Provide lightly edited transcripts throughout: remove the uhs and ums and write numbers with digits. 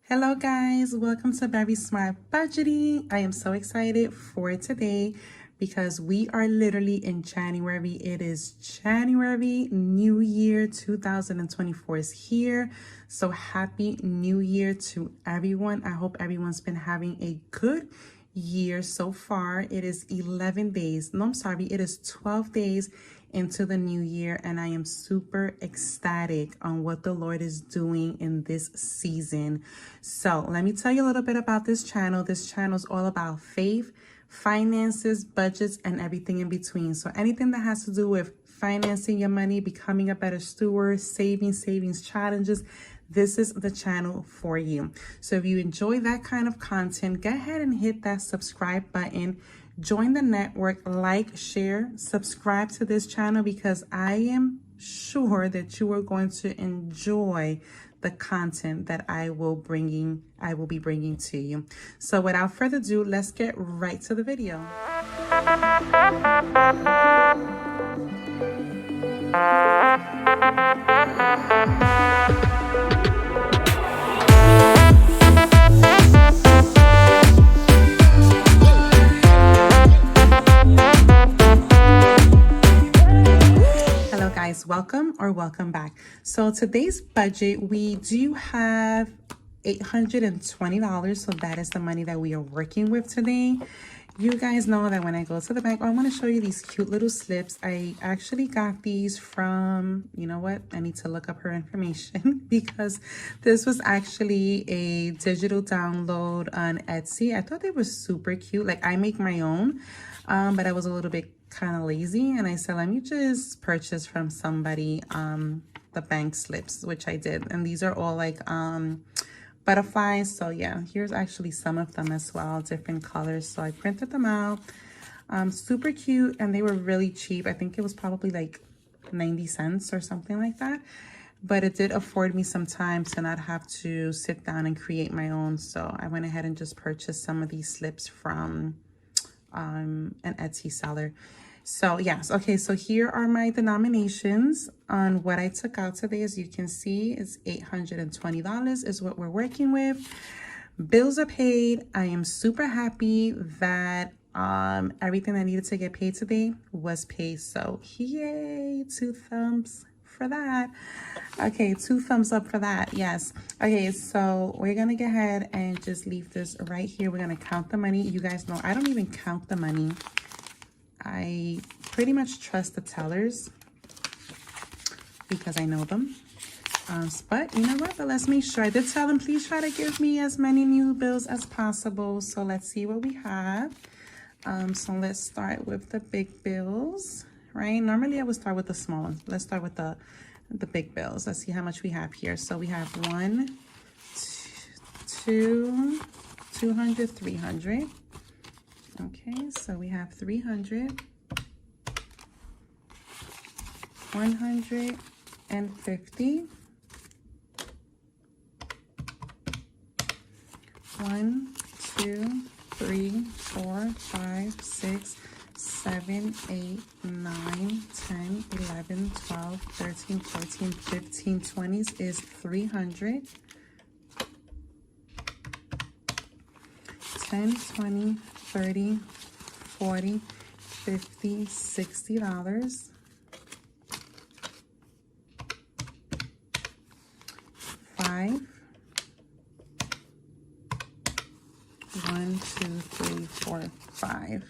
Hello guys, welcome to Very Smart Budgeting. I am so excited for today because we are literally in January. It is January, New Year 2024 is here. So happy New Year to everyone. I hope everyone's been having a good year so far. It is 11 days. No, I'm sorry. It is 12 days into the new year, and I am super ecstatic on what the Lord is doing in this season. So let me tell you a little bit about this channel. This channel is all about faith, finances, budgets, and everything in between. So anything that has to do with financing your money, becoming a better steward, savings challenges, this is the channel for you. So if you enjoy that kind of content, go ahead and hit that subscribe button. Join the network, like, share, subscribe to this channel because I am sure that you are going to enjoy the content that I will be bringing to you. So without further ado, let's get right to the video. Welcome back. So today's budget, we do have $820. So that is the money that we are working with today. You guys know that when I go to the bank, I want to show you these cute little slips. I actually got these from, you know what? I need to look up her information because this was actually a digital download on Etsy. I thought they were super cute. Like I make my own, but I was a little bit kind of lazy, and I said, let me just purchase from somebody the bank slips, which I did. And these are all like butterflies. So yeah, here's actually some of them as well, different colors. So I printed them out. Super cute, and they were really cheap. I think it was probably like 90 cents or something like that, but it did afford me some time to not have to sit down and create my own. So I went ahead and just purchased some of these slips from an Etsy seller. So yes, okay, so here are my denominations on what I took out today. As you can see, it's $820 is what we're working with. Bills are paid. I am super happy that everything that needed to get paid today was paid. So yay, 2 thumbs for that. Okay, 2 thumbs up for that. Yes. Okay, so we're gonna go ahead and just leave this right here. We're gonna count the money. You guys know I don't even count the money. I pretty much trust the tellers because I know them. But you know what? But let's make sure. I did tell them, please try to give me as many new bills as possible. So let's see what we have. So let's start with the big bills, right? Normally I would start with the small ones. Let's start with the big bills. Let's see how much we have here. So we have 1, 2, 200, 300. Okay, so we have 300, 150, 1, 2, 3, 4, 5, 6, 7, 8, 9, 10, 11, 12, 13, 14, 15, 20s is 300. 10, 20, 30, 40, 50, $60. 5, 1, 2, 3, 4, 5.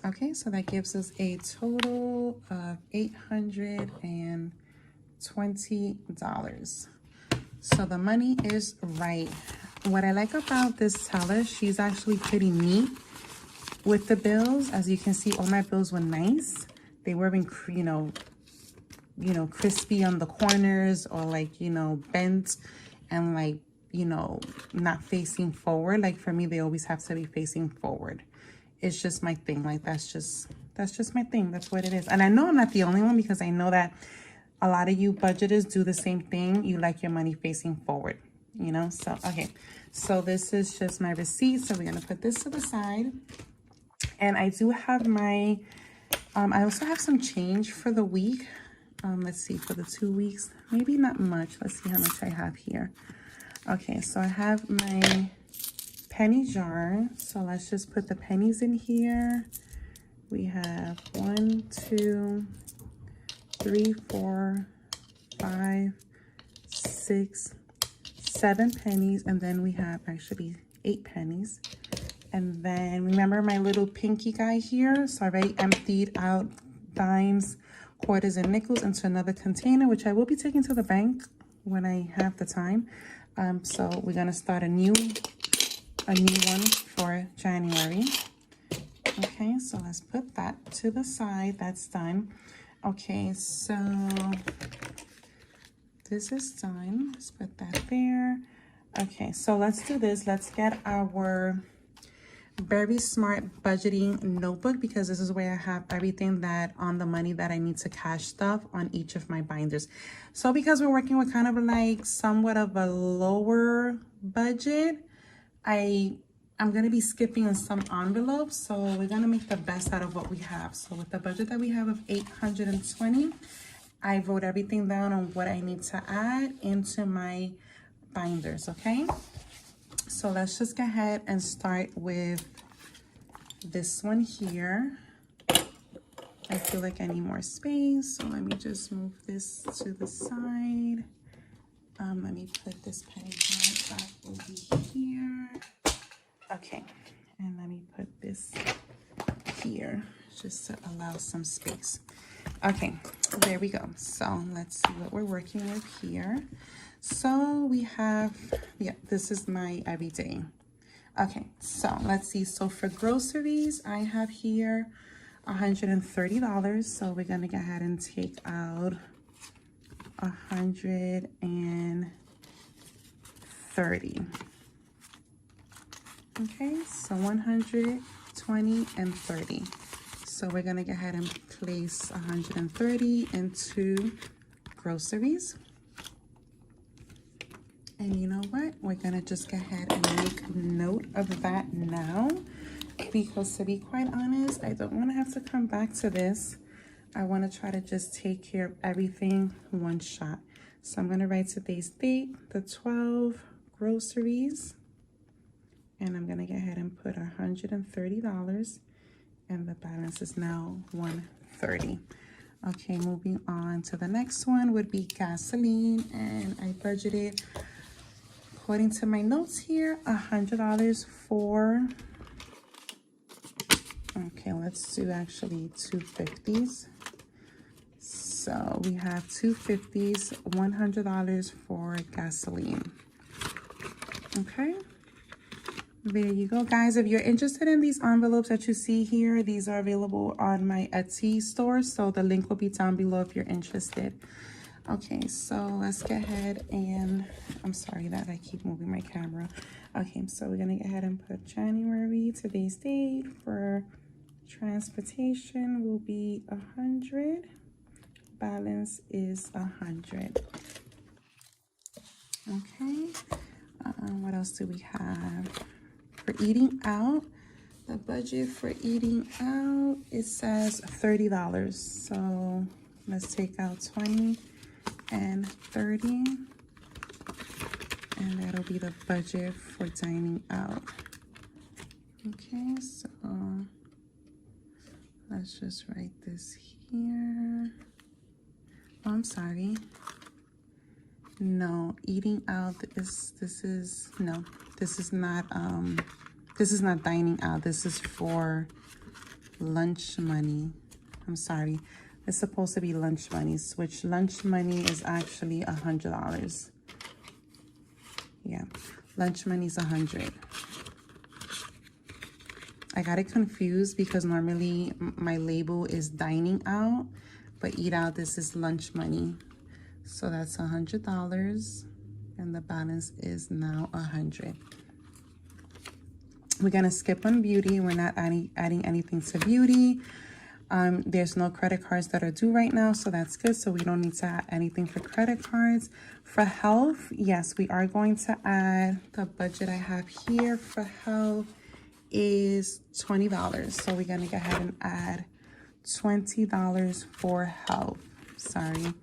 Okay, so that gives us a total of $820. So the money is right. What I like about this teller, she's actually pretty neat with the bills. As you can see, all my bills were nice. They weren't, you know, crispy on the corners or like, bent and like, not facing forward. Like for me, they always have to be facing forward. It's just my thing. Like that's just my thing. That's what it is. And I know I'm not the only one because I know that a lot of you budgeters do the same thing. You like your money facing forward, So, okay. So this is just my receipt. So we're going to put this to the side. And I do have my, I also have some change for the week. Let's see, for the 2 weeks, maybe not much. Let's see how much I have here. Okay, so I have my penny jar. So let's just put the pennies in here. We have 1, 2, 3, 4, 5, 6, 7 pennies. And then we have actually 8 pennies. And then remember my little pinky guy here? So I already emptied out dimes, quarters, and nickels into another container, which I will be taking to the bank when I have the time. So we're gonna start a new one for January. Okay, so let's put that to the side. That's done. Okay, so this is done. Let's put that there. Okay, so let's do this. Let's get our Very Smart budgeting notebook, because this is where I have everything that on the money that I need to cash stuff on each of my binders. So because we're working with kind of like somewhat of a lower budget, I'm going to be skipping on some envelopes. So we're going to make the best out of what we have. So with the budget that we have of $820, I wrote everything down on what I need to add into my binders. Okay. So let's just go ahead and start with this one here. I feel like I need more space, so let me just move this to the side. Let me put this penny jar back over here. Okay, and let me put this here just to allow some space. Okay, there we go. So let's see what we're working with here. So we have, yeah, this is my everyday. Okay, so let's see. So for groceries, I have here $130. So we're gonna go ahead and take out $130. Okay, so 120 and 30. So we're gonna go ahead and place 130 into groceries. And you know what? We're gonna just go ahead and make note of that now, because to be quite honest, I don't want to have to come back to this. I want to try to just take care of everything one shot. So I'm gonna write today's date, the 12 groceries, and I'm gonna go ahead and put $130, and the balance is now $130. Okay, moving on to the next one would be gasoline, and I budgeted, according to my notes here, $100 for, okay, let's do actually 250s. So we have 250s, $100 for gasoline. Okay, there you go, guys. If you're interested in these envelopes that you see here, these are available on my Etsy store, so the link will be down below if you're interested. Okay, so let's go ahead and, I'm sorry that I keep moving my camera. Okay, so we're gonna go ahead and put January, today's date. For transportation will be 100. Balance is 100. Okay, what else do we have? For eating out, the budget for eating out, it says $30. So let's take out 20 and 30, and that'll be the budget for dining out. Okay, so let's just write this here. Oh, I'm sorry. No, eating out is, this is not dining out. This is for lunch money. I'm sorry. It's supposed to be lunch money, which lunch money is actually $100. Yeah, lunch money is 100. I got it confused because normally my label is dining out, but eat out, this is lunch money. So that's $100, and the balance is now 100. We're gonna skip on beauty. We're not adding anything to beauty. There's no credit cards that are due right now, so that's good. So we don't need to add anything for credit cards. For health, yes, we are going to add, the budget I have here for health is $20. So we're gonna go ahead and add $20 for health. Sorry,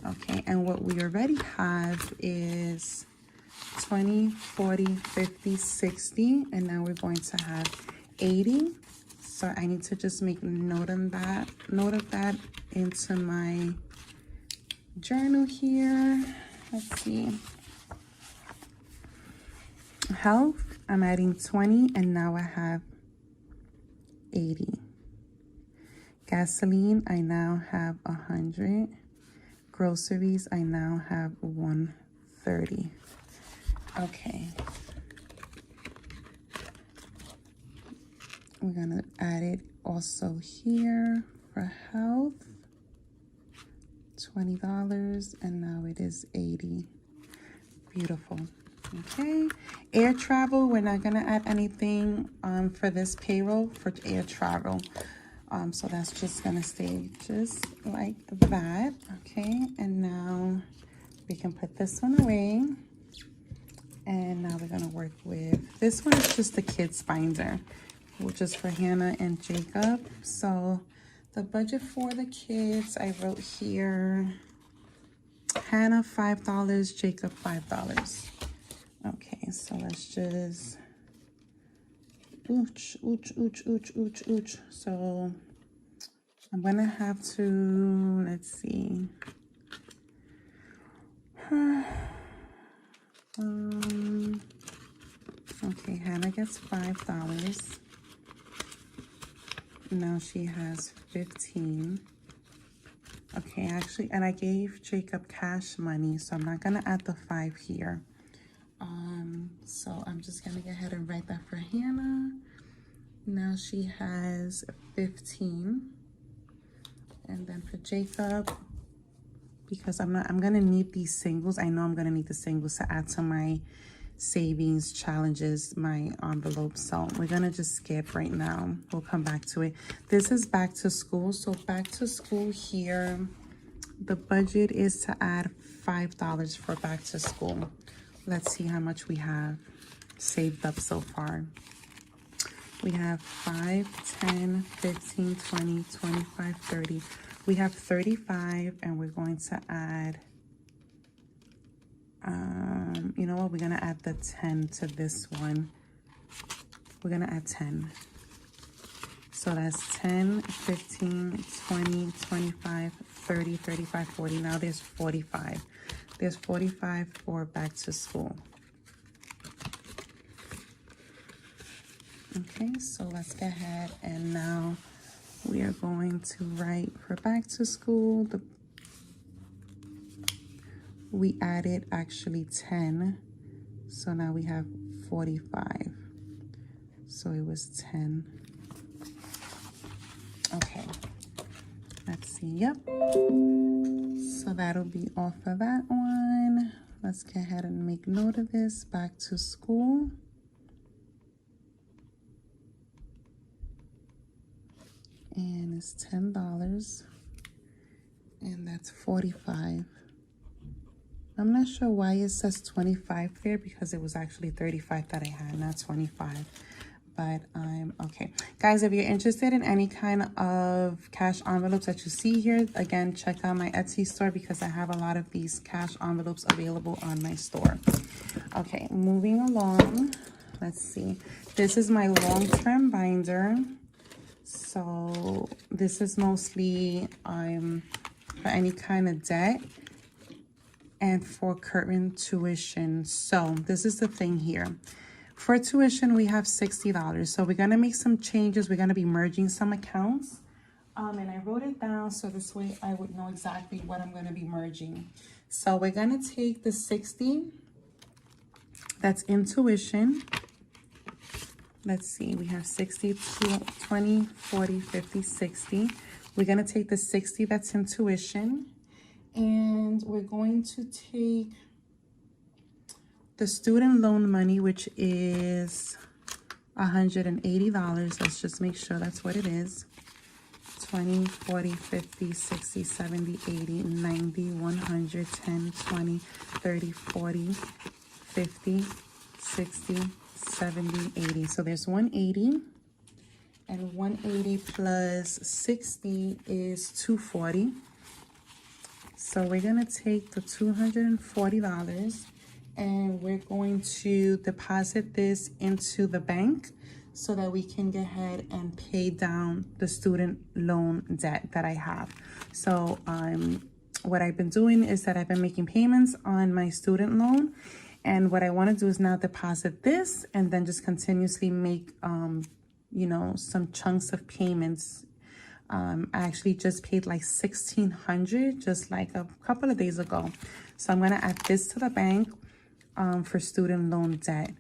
Okay, and what we already have is 20, 40, 50, 60, and now we're going to have 80. So I need to just make note of that into my journal here. Let's see. Health, I'm adding 20, and now I have 80. Gasoline, I now have 100. Groceries, I now have 130. Okay. We're gonna add it also here for health. $20, and now it is 80. Beautiful. Okay. Air travel, we're not gonna add anything for this payroll for air travel. So that's just gonna stay just like that. Okay, and now we can put this one away. And now we're gonna work with, this one is just the kids binder, which is for Hannah and Jacob. So the budget for the kids, I wrote here, Hannah $5, Jacob $5. Okay, so let's just, ooch. So I'm gonna have to, let's see. Okay, Hannah gets $5. Now she has 15. Okay, actually, and I gave Jacob cash money, so I'm not gonna add the 5 here. So I'm just gonna go ahead and write that for Hannah. Now she has 15. And then for Jacob, because I'm gonna need these singles. I know I'm gonna need the singles to add to my savings challenges, my envelope. So we're gonna just skip right now. We'll come back to it. This is back to school. So back to school here, the budget is to add $5 for back to school. Let's see how much we have saved up so far. We have 5, 10, 15, 20, 25, 30. We have 35, and we're going to add, you know what? We're going to add the 10 to this one. We're going to add 10. So that's 10, 15, 20, 25, 30, 35, 40. Now there's 45. There's 45 for back to school. Okay, so let's go ahead and now we are going to write for back to school. We added actually 10. So now we have 45. So it was 10. Okay, let's see. Yep. So that'll be all for that one. Let's go ahead and make note of this. Back to school. And it's $10. And that's 45. I'm not sure why it says 25 there, because it was actually 35 that I had, not 25. But I'm okay. Guys, if you're interested in any kind of cash envelopes that you see here, again, check out my Etsy store, because I have a lot of these cash envelopes available on my store. Okay, moving along. Let's see. This is my long-term binder. So this is mostly for any kind of debt and for current tuition. So this is the thing here. For tuition, we have $60. So we're going to make some changes. We're going to be merging some accounts. And I wrote it down so this way I would know exactly what I'm going to be merging. So we're going to take the 60 that's in tuition. Let's see, we have 60, 20, 40, 50, 60. We're going to take the 60 that's in tuition. And we're going to take the student loan money, which is $180. Let's just make sure that's what it is. 20, 40, 50, 60, 70, 80, 90, 100, 10, 20, 30, 40, 50, 60, 70, 80. So there's 180. And 180 plus 60 is 240. So we're going to take the $240 and we're going to deposit this into the bank so that we can go ahead and pay down the student loan debt that I have. So what I've been doing is that I've been making payments on my student loan, and what I want to do is now deposit this and then just continuously make you know, some chunks of payments. I actually just paid like $1,600 just like a couple of days ago. So I'm going to add this to the bank for student loan debt.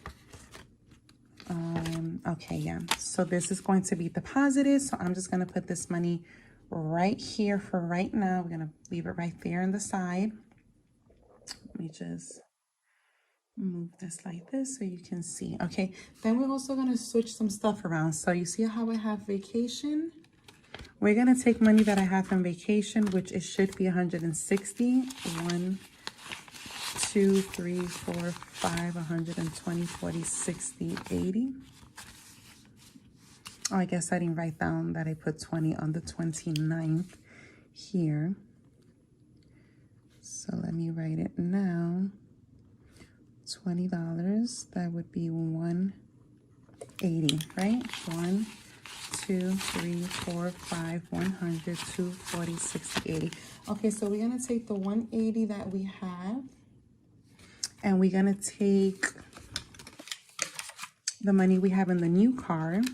Okay, yeah. So this is going to be deposited. So I'm just going to put this money right here for right now. We're going to leave it right there on the side. Let me just move this like this so you can see. Okay, then we're also going to switch some stuff around. So you see how I have vacation? We're going to take money that I have from vacation, which it should be 160. 1, 2, 3, 4, 5, 120, 40, 60, 80. Oh, I guess I didn't write down that I put 20 on the 29th here. So let me write it now. $20, that would be 180, right? 1, 2, 3, 4, 5, 100, 240, 60, 80. Okay, so we're gonna take the 180 that we have, and we're gonna take the money we have in the new card,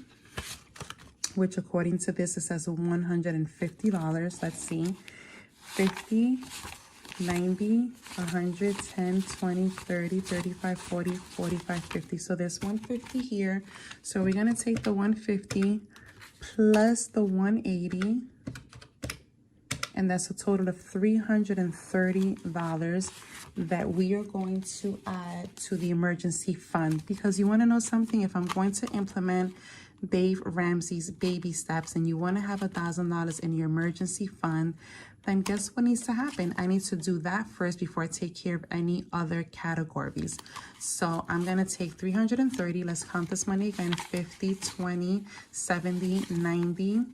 which according to this, it says $150. Let's see, 50, 90, 100, 10, 20, 30, 35, 40, 45, 50. So there's 150 here. So we're gonna take the 150 plus the 180, and that's a total of $330 that we are going to add to the emergency fund. Because you want to know something, if I'm going to implement Dave Ramsey's baby steps and you want to have $1,000 in your emergency fund, then guess what needs to happen? I need to do that first before I take care of any other categories. So I'm going to take 330. Let's count this money again. 50, 20, 70, 90,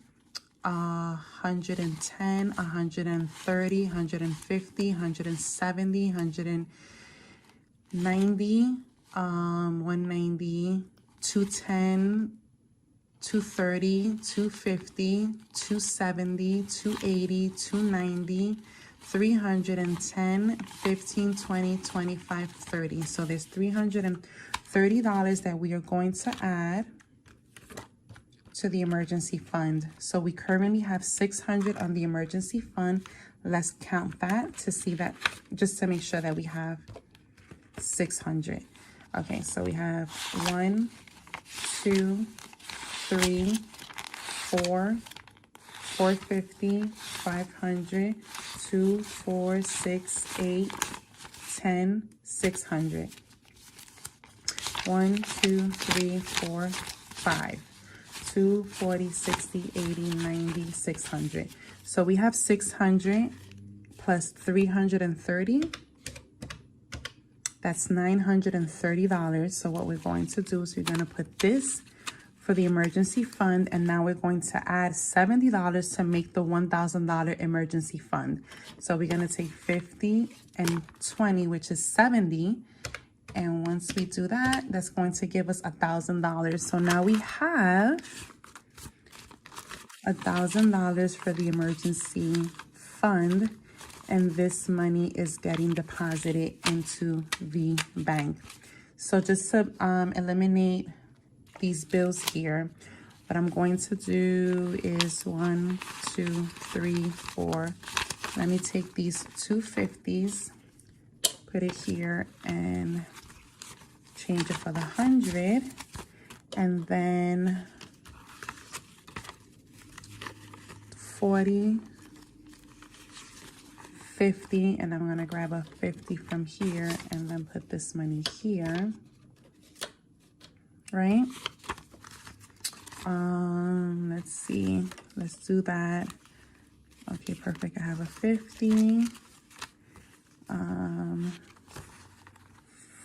110, 130, 150, 170, 190, 190, 210, 230, 250, 270, 280, 290, 310, 15, 20, 25, 30. So there's $330 that we are going to add to the emergency fund. So we currently have $600 on the emergency fund. Let's count that to see that, just to make sure that we have $600. Okay, so we have 1, 2, 3, 4, 450, 500, 2, 4, 6, 8, 10, 600. 1, 2, 3, 4, 5. 2, 40, 60, 80, 90, 600. So we have 600 plus 330. That's $930. So what we're going to do is we're going to put this for the emergency fund, and now we're going to add $70 to make the $1,000 emergency fund. So we're going to take 50 and 20, which is 70. And once we do that, that's going to give us $1,000. So now we have $1,000 for the emergency fund, and this money is getting deposited into the bank. So just to eliminate these bills here, what I'm going to do is 1, 2, 3, 4. Let me take these 250s, put it here, and change it for the 100, and then 40, 50, and I'm gonna grab a 50 from here and then put this money here, right? Let's see, let's do that. Okay, perfect. I have a 50,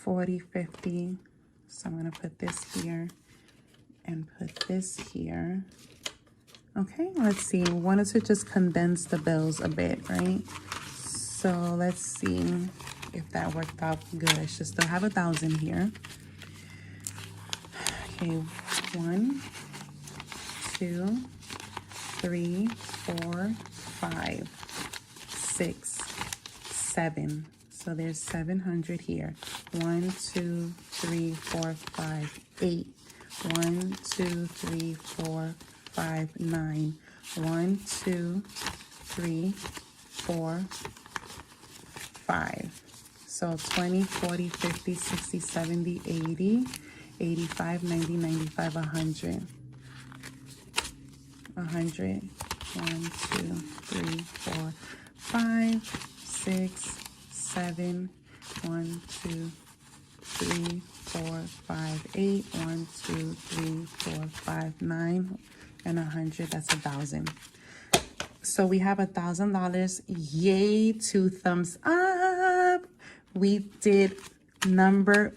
40, 50. So I'm gonna put this here and put this here. Okay, let's see. We wanted to just condense the bills a bit, right? So let's see if that worked out good. I should still have 1,000 here. Okay, 1, 2, 3, 4, 5, 6, 7. So there's 700 here. 1, 2, 3, 4, 5, 8. 1, 2, 3, 4, 5, 9. 1, 2, 3, 4, 5. So 20, 40, 50, 60, 70, 80, 85, 90, 95, 100. 100. 1, 2, 3, 4, 5, 6, 7. 1, 2, 3, 4, 5, 8. 1, 2, 3, 4, 5, 9. And 100. That's 1,000. So we have $1,000. Yay, 2 thumbs up. We did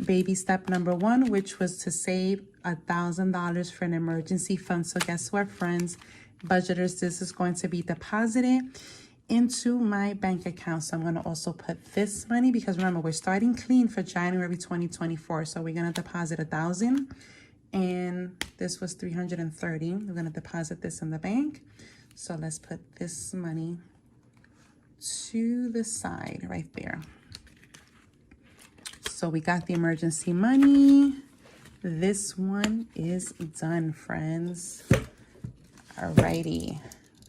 baby step number 1, which was to save $1,000 for an emergency fund. So guess what, friends? Budgeters, this is going to be deposited into my bank account. So I'm going to also put this money, because remember, we're starting clean for January 2024. So we're going to deposit 1,000, and this was 330. We're going to deposit this in the bank. So let's put this money to the side right there. So we got the emergency money. This one is done, friends. Alrighty.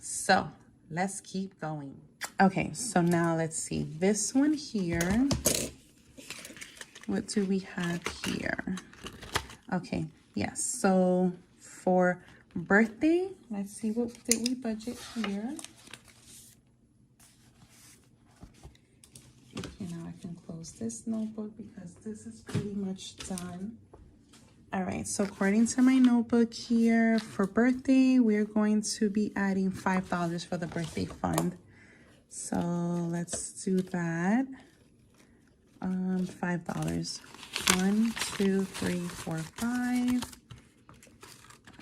So let's keep going. Okay, so now let's see. This one here. What do we have here? Okay, yes. So for birthday, let's see, what did we budget here? Okay, now I can close this notebook because this is pretty much done. All right, so according to my notebook here, for birthday, we're going to be adding $5 for the birthday fund. So let's do that. $5. 1, 2, 3, 4, 5.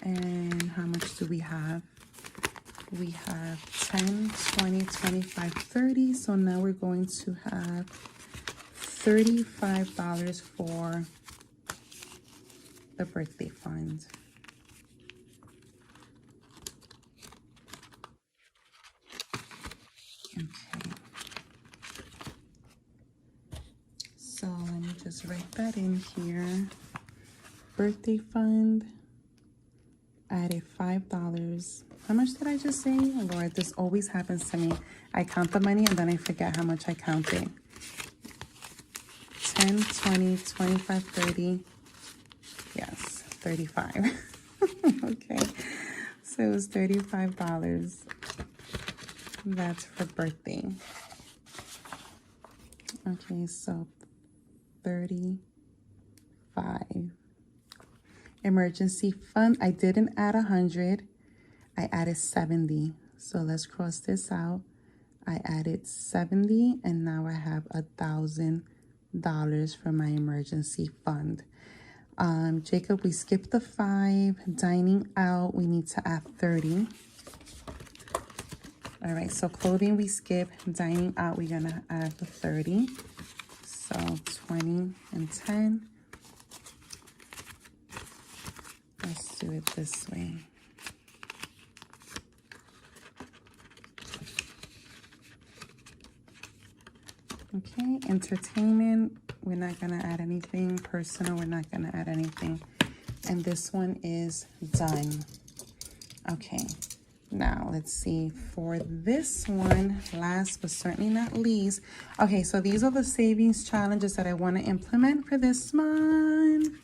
And how much do we have? We have 10, 20, 25, 30. So now we're going to have $35 for the birthday fund. Okay. So let me just write that in here. Birthday fund, added $5. How much did I just say? Oh Lord, this always happens to me. I count the money and then I forget how much I counted. 10, 20, 25, 30. Yes, 35. Okay, so it was $35. That's for birthday. Okay, so 35. Emergency fund, I didn't add 100. I added 70. So let's cross this out. I added 70, and now I have $1,000 for my emergency fund. Jacob, we skipped the 5. Dining out, we need to add 30. All right, so clothing we skip. Dining out, we're gonna add the 30. So 20 and 10. Let's do it this way. Okay, entertainment, we're not gonna add anything. Personal, we're not gonna add anything. And this one is done. Okay, now let's see, for this one, last but certainly not least. Okay, so these are the savings challenges that I wanna implement for this month.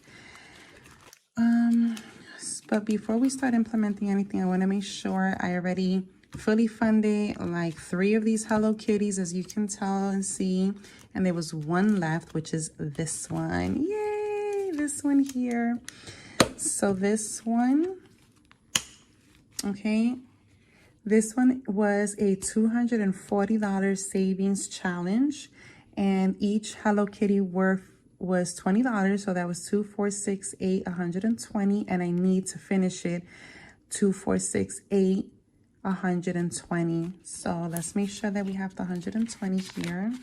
But before we start implementing anything, I wanna make sure I already fully funded like 3 of these Hello Kitties, as you can tell and see, and there was one left, which is this one. Yay, this one here. So this one, okay, this one was a $240 savings challenge, and each Hello Kitty worth was $20. So that was 2, 4, 6, 8, 120, and I need to finish it 2, 4, 6, 8, 120. So let's make sure that we have the 120 here.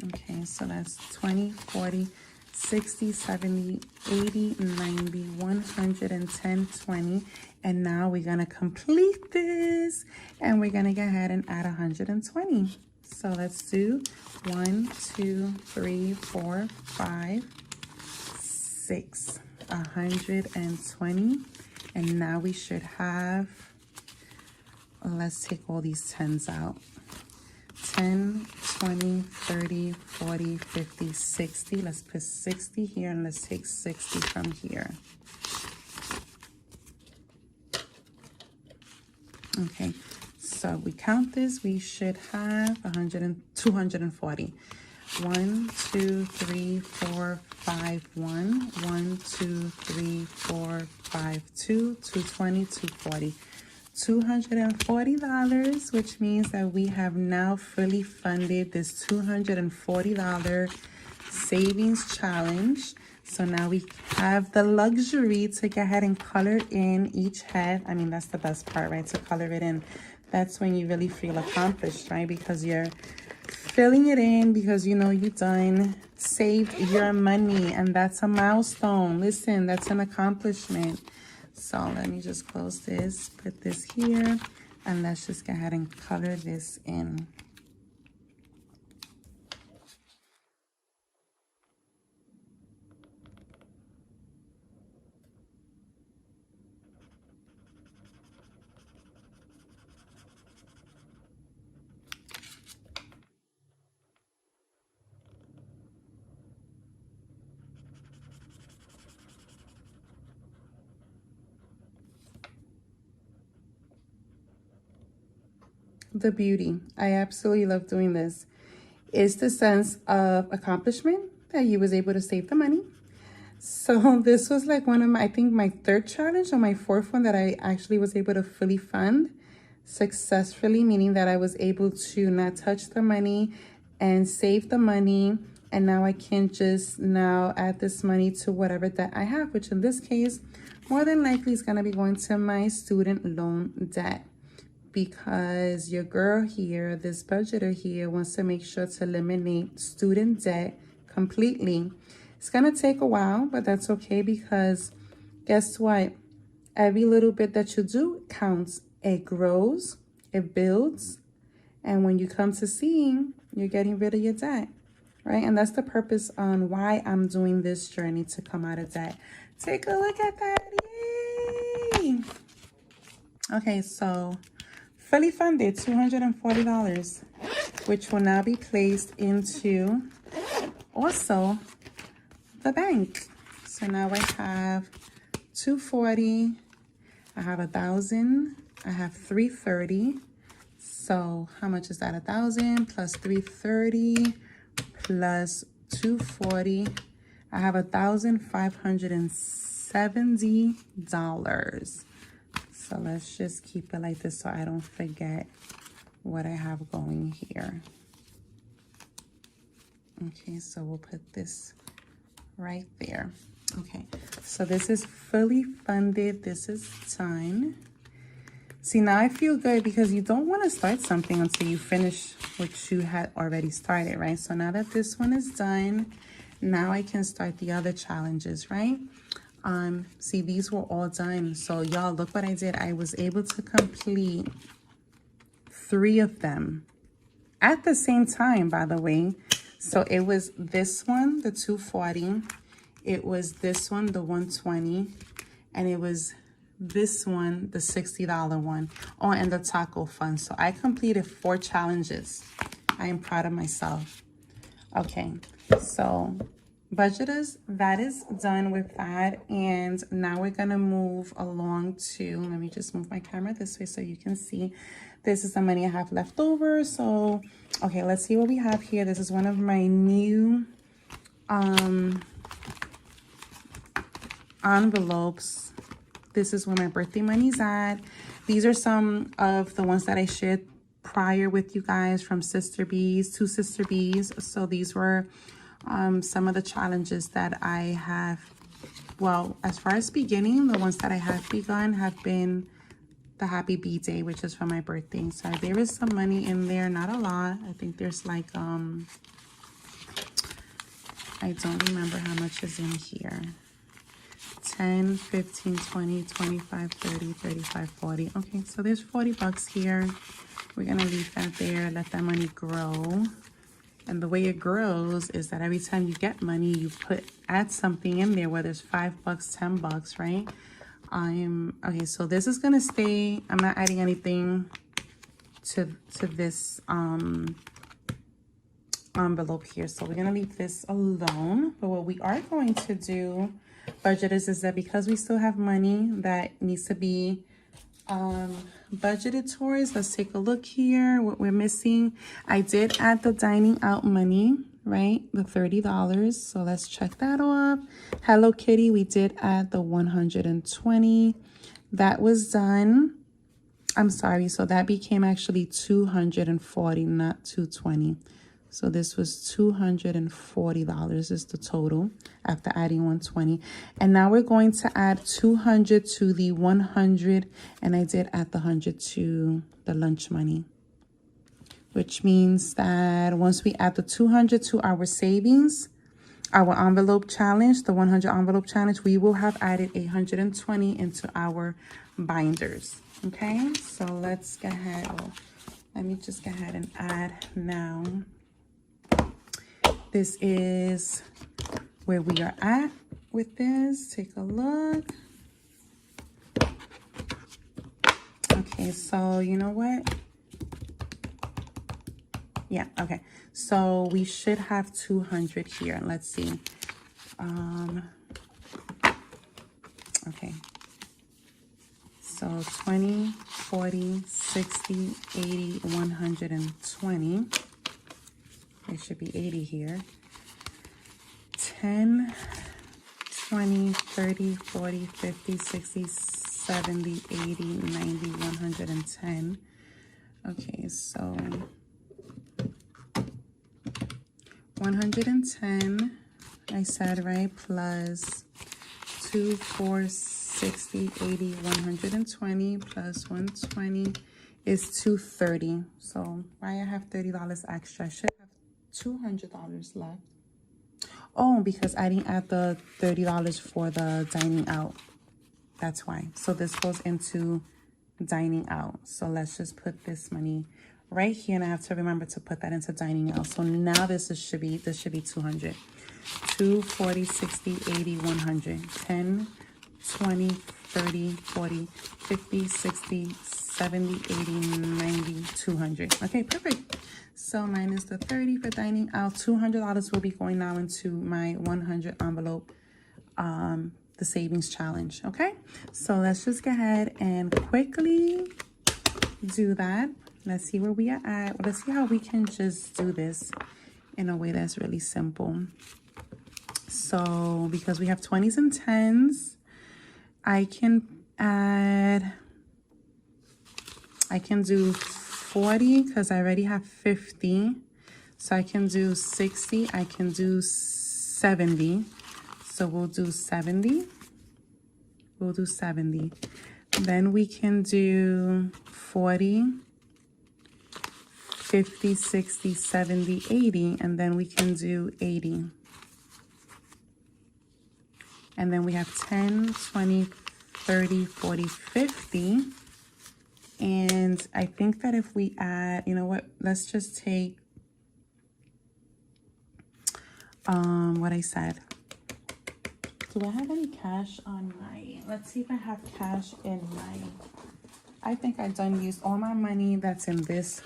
Okay, so that's 20, 40, 60, 70, 80, 90, 110, 20. And now we're going to complete this and we're going to go ahead and add 120. So let's do 1, 2, 3, 4, 5, 6, 120. And now we should have, let's take all these 10s out. 10, 20, 30, 40, 50, 60. Let's put 60 here and let's take 60 from here. Okay, so we count this, we should have 240. 1, 2, 3, 4, 5, 1. 1, 2, 3, 4, 5, 2. 220, 240. $240, which means that we have now fully funded this $240 savings challenge. So now we have the luxury to go ahead and color in each head. I mean, that's the best part, right? To color it in. That's when you really feel accomplished, right? Because you're filling it in because you know you done saved your money, and that's a milestone. Listen, that's an accomplishment. So let me just close this, put this here, and let's just go ahead and color this in. The beauty, I absolutely love doing this, is the sense of accomplishment that you was able to save the money. So this was like one of my, I think my third challenge or my fourth one that I actually was able to fully fund successfully, meaning that I was able to not touch the money and save the money. And now I can just now add this money to whatever debt I have, which in this case, more than likely is going to be going to my student loan debt. Because your girl here, this budgeter here, wants to make sure to eliminate student debt completely. It's going to take a while, but that's okay because guess what? Every little bit that you do counts. It grows, it builds, and when you come to seeing, you're getting rid of your debt, right? And that's the purpose on why I'm doing this journey to come out of debt. Take a look at that. Yay! Okay, so fully funded $240, which will now be placed into also the bank. So now I have 240, I have 1,000, I have 330. So how much is that? 1,000 plus 330 plus 240. I have $1,570. So let's just keep it like this so I don't forget what I have going here. Okay, so we'll put this right there. Okay, so this is fully funded. This is done. See, now I feel good because you don't want to start something until you finish what you had already started, right? So now that this one is done, now I can start the other challenges, right? See, these were all done. So y'all, look what I did. I was able to complete 3 of them at the same time, by the way. So it was this one, the 240. It was this one, the 120. And it was this one, the $60 one. Oh, and the taco fun. So I completed 4 challenges. I am proud of myself. Okay, so budgeters, that is done with that. And now we're gonna move along to, let me just move my camera this way so you can see. This is the money I have left over. So, okay, let's see what we have here. This is one of my new envelopes. This is where my birthday money's at. These are some of the ones that I shared prior with you guys from Sister Bees, 2 Sister Bees. So these were some of the challenges that I have, well, as far as beginning, the ones that I have begun have been the happy B-Day, which is for my birthday. So there is some money in there, not a lot. I think there's like, I don't remember how much is in here. 10, 15, 20, 25, 30, 35, 40. Okay, so there's 40 bucks here. We're gonna leave that there, let that money grow. And the way it grows is that every time you get money, you add something in there, whether it's 5 bucks, 10 bucks, right? Okay, so this is gonna stay. I'm not adding anything to this envelope here. So we're gonna leave this alone. But what we are going to do, budgeters, is that because we still have money that needs to be budgeted towards, let's take a look here what we're missing. I did add the dining out money, right? The $30. So let's check that off. Hello Kitty, we did add the 120. That was done. I'm sorry, so that became actually 240, not 220. So this was $240 is the total after adding 120. And now we're going to add 200 to the 100. And I did add the 100 to the lunch money, which means that once we add the 200 to our savings, our envelope challenge, the 100 envelope challenge, we will have added 120 into our binders. Okay, so let's go ahead. Let me just go ahead and add now. This is where we are at with this. Take a look. Okay, so you know what? Yeah, okay. So we should have 200 here. Let's see. Okay. So 20, 40, 60, 80, 120. It should be 80 here. 10, 20, 30, 40, 50, 60, 70, 80, 90, 110. Okay, so 110, I said, right? Plus 2, 4, 60, 80, 120 plus 120 is 230. So why I have $30 extra? I should have $200 left. Oh, because I didn't add the $30 for the dining out. That's why. So this goes into dining out. So let's just put this money right here, and I have to remember to put that into dining out. So now this should be 200. 2, 40, 60, 80, 100. 10, 20, 30, 40, 50, 60, 70, 80, 90, 200. Okay, perfect. So minus the 30 for dining out, $200 will be going now into my 100 envelope, the savings challenge. Okay, so let's just go ahead and quickly do that. Let's see where we are at. Let's see how we can just do this in a way that's really simple. So because we have 20s and 10s, I can do 40 because I already have 50. So I can do 60. I can do 70. So we'll do 70. We'll do 70. Then we can do 40, 50, 60, 70, 80. And then we can do 80. And then we have 10, 20, 30, 40, 50. And I think that if we add, you know what, let's just take what I said. Do I have any cash on my, let's see if I have cash in my, I think I done used all my money that's in this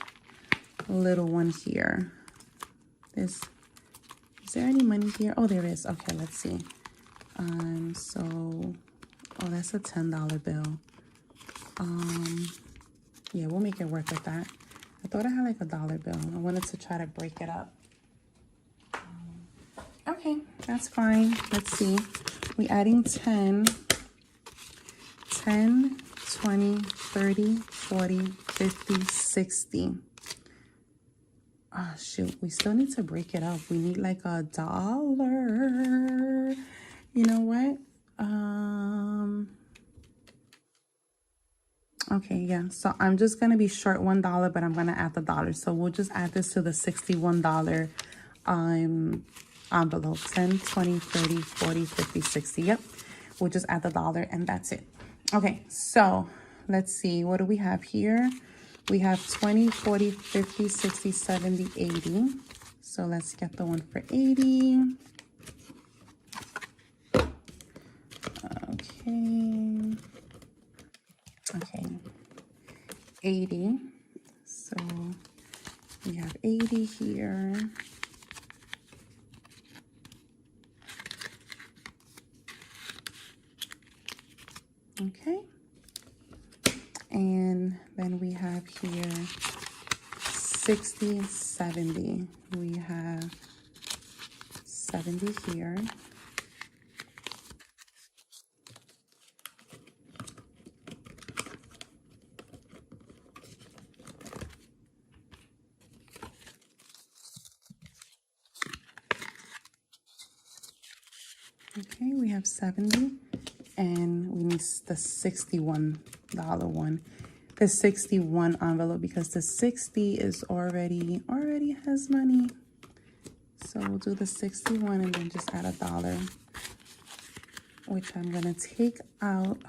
little one here. Is there any money here? Oh, there is. Okay, let's see. Oh, that's a $10 bill. Yeah, we'll make it work with that. I thought I had like a $1 bill. I wanted to try to break it up. Okay, that's fine. Let's see. We're adding 10, 20, 30, 40, 50, 60. Oh, shoot. We still need to break it up. We need like $1. You know what? Okay, yeah, so I'm just gonna be short $1, but I'm gonna add the dollar. So we'll just add this to the $61 envelope. 10, 20, 30, 40, 50, 60. Yep, we'll just add the dollar and that's it. Okay, so let's see, what do we have here? We have 20, 40, 50, 60, 70, 80. So let's get the one for 80. Okay, 80. So we have 80 here. Okay. And then we have here 60, 70. We have 70 here. Okay, we have 70, and we need the $61 one. The 61 envelope, because the 60 is already has money. So we'll do the 61 and then just add a dollar, which I'm gonna take out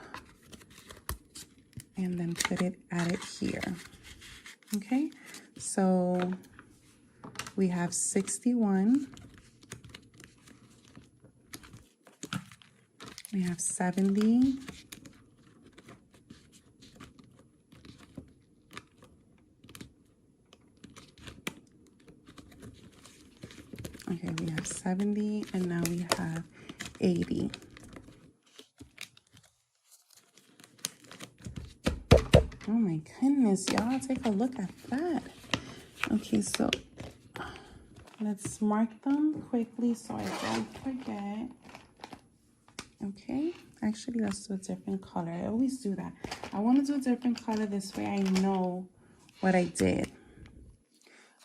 and then add it here. Okay, so we have 61. We have 70. Okay, we have 70, and now we have 80. Oh my goodness, y'all, take a look at that. Okay, so let's mark them quickly so I don't forget. Okay, actually, let's do a different color. I always do that. I want to do a different color. This way I know what I did.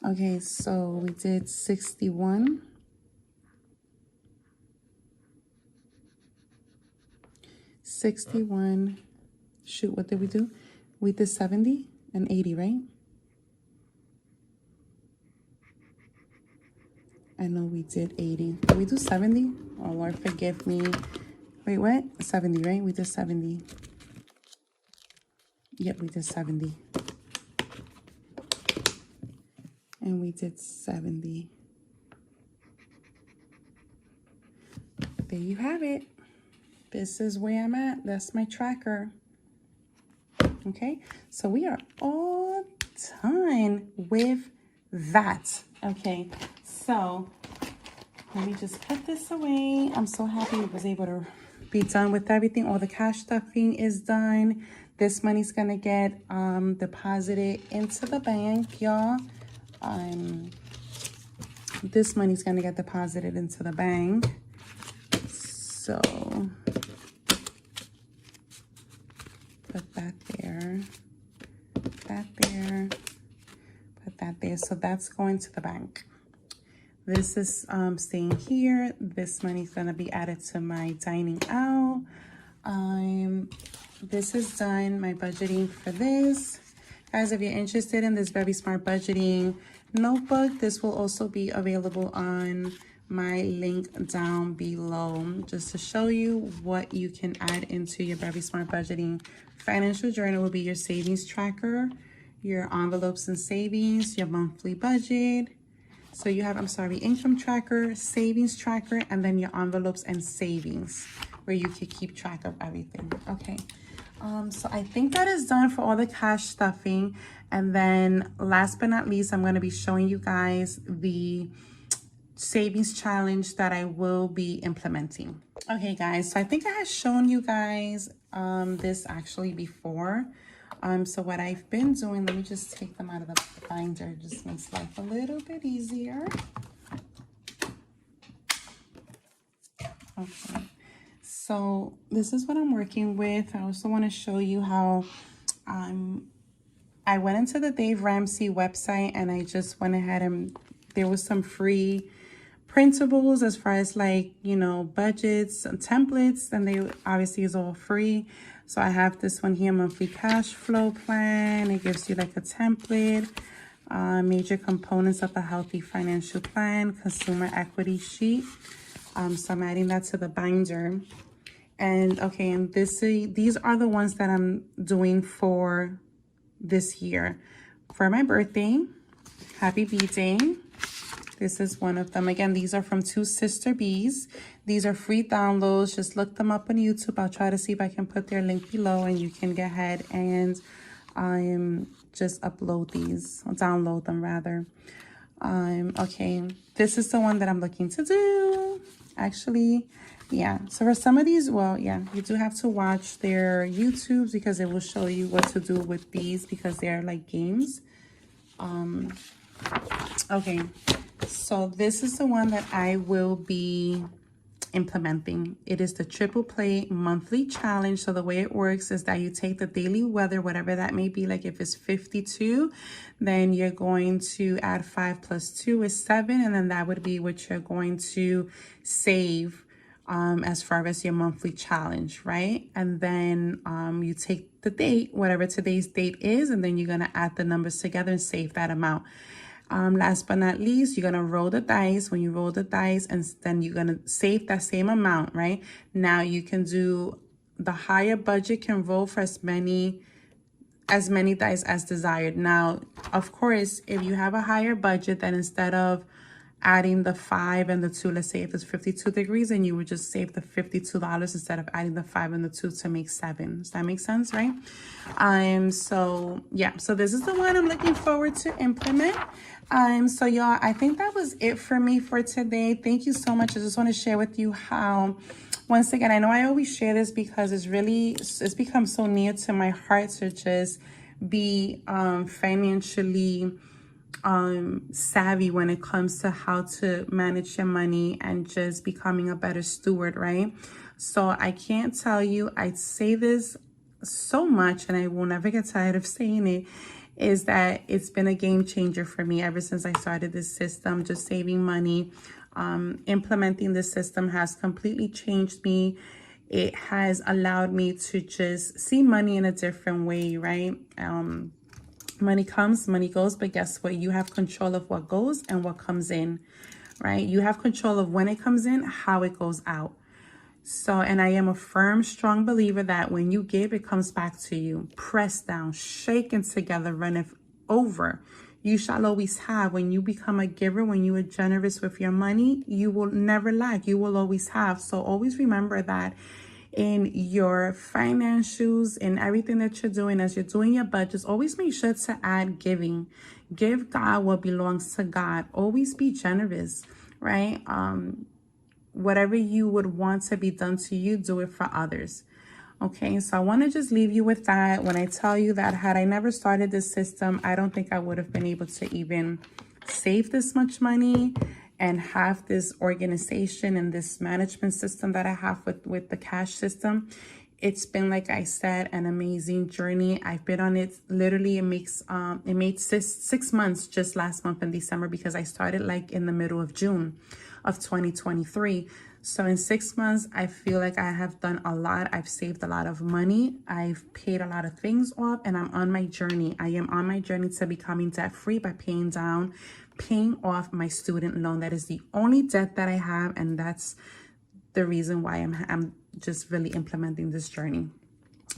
Okay, so we did 61. 61. Shoot, what did we do? We did 70 and 80, right? I know we did 80. Did we do 70? Oh, Lord, forgive me. Wait, what? 70, right? We did 70. Yep, we did 70. And we did 70. There you have it. This is where I'm at. That's my tracker. Okay, so we are all done with that. Okay, so let me just put this away. I'm so happy I was able to be done with everything. All the cash stuffing is done. This money's gonna get deposited into the bank, y'all. This money's gonna get deposited into the bank. So put that there, that there, put that there. So that's going to the bank. This is staying here. This money is going to be added to my dining out. This is done, my budgeting for this. Guys, if you're interested in this Very Smart Budgeting notebook, this will also be available on my link down below, just to show you what you can add into your Very Smart Budgeting financial journal. Will be your savings tracker, your envelopes and savings, your monthly budget. So you have, income tracker, savings tracker, and then your envelopes and savings, where you can keep track of everything. Okay, so I think that is done for all the cash stuffing. And then last but not least, I'm going to be showing you guys the savings challenge that I will be implementing. Okay, guys, so I think I had shown you guys this actually before. So what I've been doing, let me just take them out of the binder. It just makes life a little bit easier. Okay, so this is what I'm working with. I also want to show you how I went into the Dave Ramsey website and I just went ahead and there was some free printables as far as, like, you know, budgets and templates, and they obviously is all free. So I have this one here, monthly cash flow plan. It gives you like a template, major components of a healthy financial plan, consumer equity sheet. So I'm adding that to the binder. And okay, and these are the ones that I'm doing for this year. For my birthday, happy B-Day. This is one of them. Again, these are from Two Sister Bees. These are free downloads. Just look them up on YouTube. I'll try to see if I can put their link below and you can go ahead and just upload these, or download them rather. Okay, this is the one that I'm looking to do. Actually, yeah. So for some of these, well, yeah, you do have to watch their YouTubes because it will show you what to do with these because they're like games. Okay, so this is the one that I will be implementing. It is the Triple Play monthly challenge. So the way it works is that you take the daily weather, whatever that may be, like if it's 52, then you're going to add 5 plus 2 is 7, and then that would be what you're going to save as far as your monthly challenge, right? And then you take the date, whatever today's date is, and then you're going to add the numbers together and save that amount. Last but not least, you're going to roll the dice. When you roll the dice, and then you're going to save that same amount, right? Now you can do the higher budget, can roll for as many dice as desired. Now, of course, if you have a higher budget, then instead of adding the 5 and the 2, let's say if it's 52 degrees, and you would just save the $52 instead of adding the 5 and the 2 to make 7. Does that make sense, right? So yeah, so this is the one I'm looking forward to implement. So y'all, I think that was it for me for today. Thank you so much. I just want to share with you how, once again, I know I always share this because it's become so near to my heart to just be financially savvy when it comes to how to manage your money and just becoming a better steward, right? So I can't tell you, I say this so much and I will never get tired of saying it, is that it's been a game changer for me ever since I started this system, just saving money. Implementing this system has completely changed me. It has allowed me to just see money in a different way, right? Money comes, money goes, but guess what? You have control of what goes and what comes in, right? You have control of when it comes in, how it goes out. So, and I am a firm, strong believer that when you give, it comes back to you. Pressed down, shaken together, runneth over. You shall always have. When you become a giver, when you are generous with your money, you will never lack. You will always have. So always remember that in your financials, in everything that you're doing, as you're doing your budgets, always make sure to add giving. Give God what belongs to God. Always be generous, right? Whatever you would want to be done to you, do it for others. Okay, so I want to just leave you with that. When I tell you that had I never started this system, I don't think I would have been able to even save this much money and have this organization and this management system that I have with the cash system. It's been, like I said, an amazing journey. I've been on it. Literally, it made 6 months just last month in December, because I started like in the middle of June of 2023. So in 6 months, I feel like I have done a lot. I've saved a lot of money. I've paid a lot of things off, and I'm on my journey. I am on my journey to becoming debt-free by paying off my student loan. That is the only debt that I have, and that's the reason why I'm just really implementing this journey.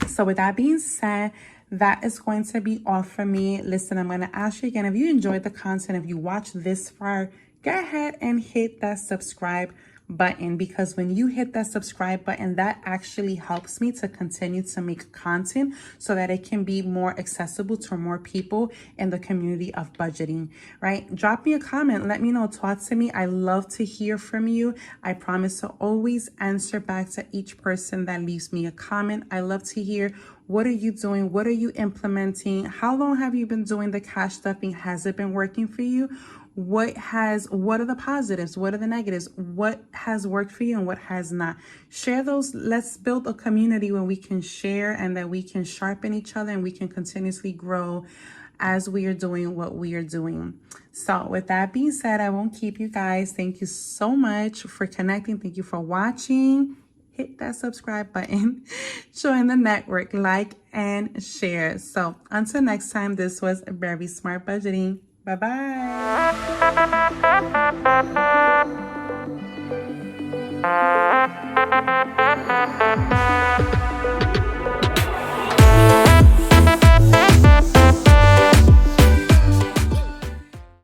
So with that being said, that is going to be all for me. Listen, I'm going to ask you again, if you enjoyed the content, if you watched this far, go ahead and hit that subscribe button, because when you hit that subscribe button, that actually helps me to continue to make content so that it can be more accessible to more people in the community of budgeting, right? Drop me a comment, let me know, talk to me. I love to hear from you. I promise to always answer back to each person that leaves me a comment. I love to hear, what are you doing? What are you implementing? How long have you been doing the cash stuffing? Has it been working for you? What are the positives? What are the negatives? What has worked for you and what has not? Share those. Let's build a community where we can share and that we can sharpen each other and we can continuously grow as we are doing what we are doing. So with that being said, I won't keep you guys. Thank you so much for connecting. Thank you for watching. hit that subscribe button, join the network, like and share. So until next time, this was Very Smart Budgeting. Bye-bye.